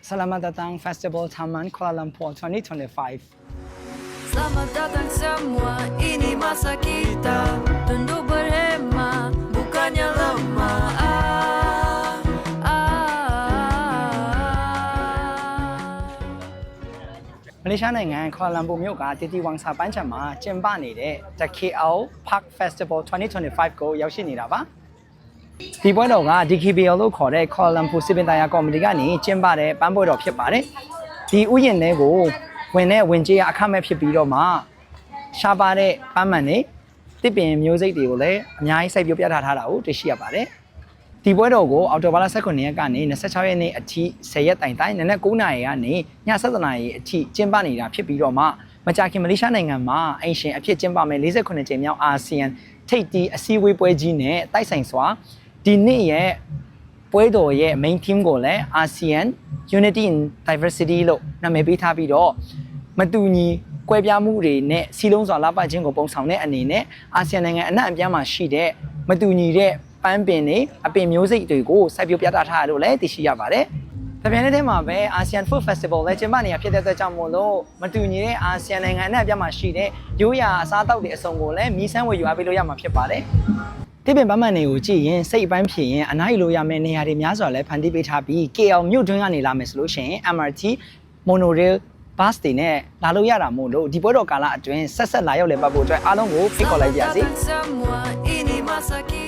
Selamat datang Festival Taman Kuala Lumpur 2025. Selamat datang semua, ini masa kita tunduk berhema, bukannya lemah. Malaysia နိုင်ငံ Kuala Lumpur မြို့ကတတိဝမ်စာပန်းချံမှာကျင်းပနေတဲ့ The KL Park Festival 2025ကိုရောက်ရှိနေတာပါဒီပွဲတော်က DKBL လို့ခေါ်တဲ့ Kuala Lumpur စီပင်သားရကော်မတီကနေကျင်းပတဲ့ပန်းပွဲတော်ဖြစ်ပါတယ်ဒီဥယျာဉ်တွေကိုဝင်ကြေးအခမဲ့ဖြစ်ပြီးတော့မှရှားပါတဲ့ပန်းမှန်တွေတစ်ပင်မျိုးစိတ်တွေကိုလည်းအများကြီးစိုက်ပျိုးပြသထားတာကိုတွေ့ရှိရပါတယ်ဒီပွဲတော်ကိုအော်တိုဘာလ19ရက်ကနေ26ရက်နေ့အထိ10ရက်တိုင်တိုင်နနက်9နာရီကနေည7နာရီအထိကျင်းပနေတာဖြစ်ပြီးတော့မှမကြာခင်မလေးရှားနိုင်ငံမှာအင်ရှင်အဖြစ်ကျင်းပမယ်48ကြိမ်မြောက်အာဆီယံထိပ်တီးအစည်းအဝေးပွဲကြီးနဲ့တိုက်ဆိုင်စွာဒီနေ့ရဲ့ပွဲတော်ရဲ့ main theme ကိုလည်း ASEAN Unity in Diversity လို့နာမည်ပေးထားပြီးတော့မတူညီကွဲပြားမှုတွေနဲ့စီလုံးစွာလှပခြင်းကိုပုံဆောင်တဲ့အနေနဲ့အာဆီယံနိုင်ငံအနှံ့အပြားမှာရှိတဲ့မတူညီတဲ့ပန်းပင်တွေအပင်မျိုးစိတ်တွေကိုစိုက်ပျိုးပြသထားရလို့လည်းသိရှိရပါတယ်။ဒါပြန်တဲ့မှာပဲ ASEAN Food Festival လည်းကျင်းပနေတာဖြစ်တဲ့အတွက်ကြောင့်မို့လို့မတူညီတဲ့အာဆီယံနိုင်ငံအနှံ့အပြားမှာရှိတဲ့ရိုးရာအစားအသောက်တွေအစုံကိုလည်းမြည်ဆန်းဝယ်ယူအားပေးလို့ရမှာဖြစ်ပါတယ်။ဒီပင်ပန်းမှန်တွေကိုကြည့်ရင်စိတ်အပန်းဖြစ်ရင်အနားယူလို့ရမယ့်နေရာတွေများစွာလည်းဖန်တီးပေးထားပြီး KL မြို့တွင်းကနေလာမယ်ဆိုလို့ရှိရင် MRT Monorail bus တွေနဲ့လာလို့ရတာမို့လို့ဒီပွဲတော်ကာလအတွင်းဆက်လာရောက်လည်ပတ်ဖို့အတွက်အားလုံးကိုဖိတ်ခေါ်လိုက်ပါရစေ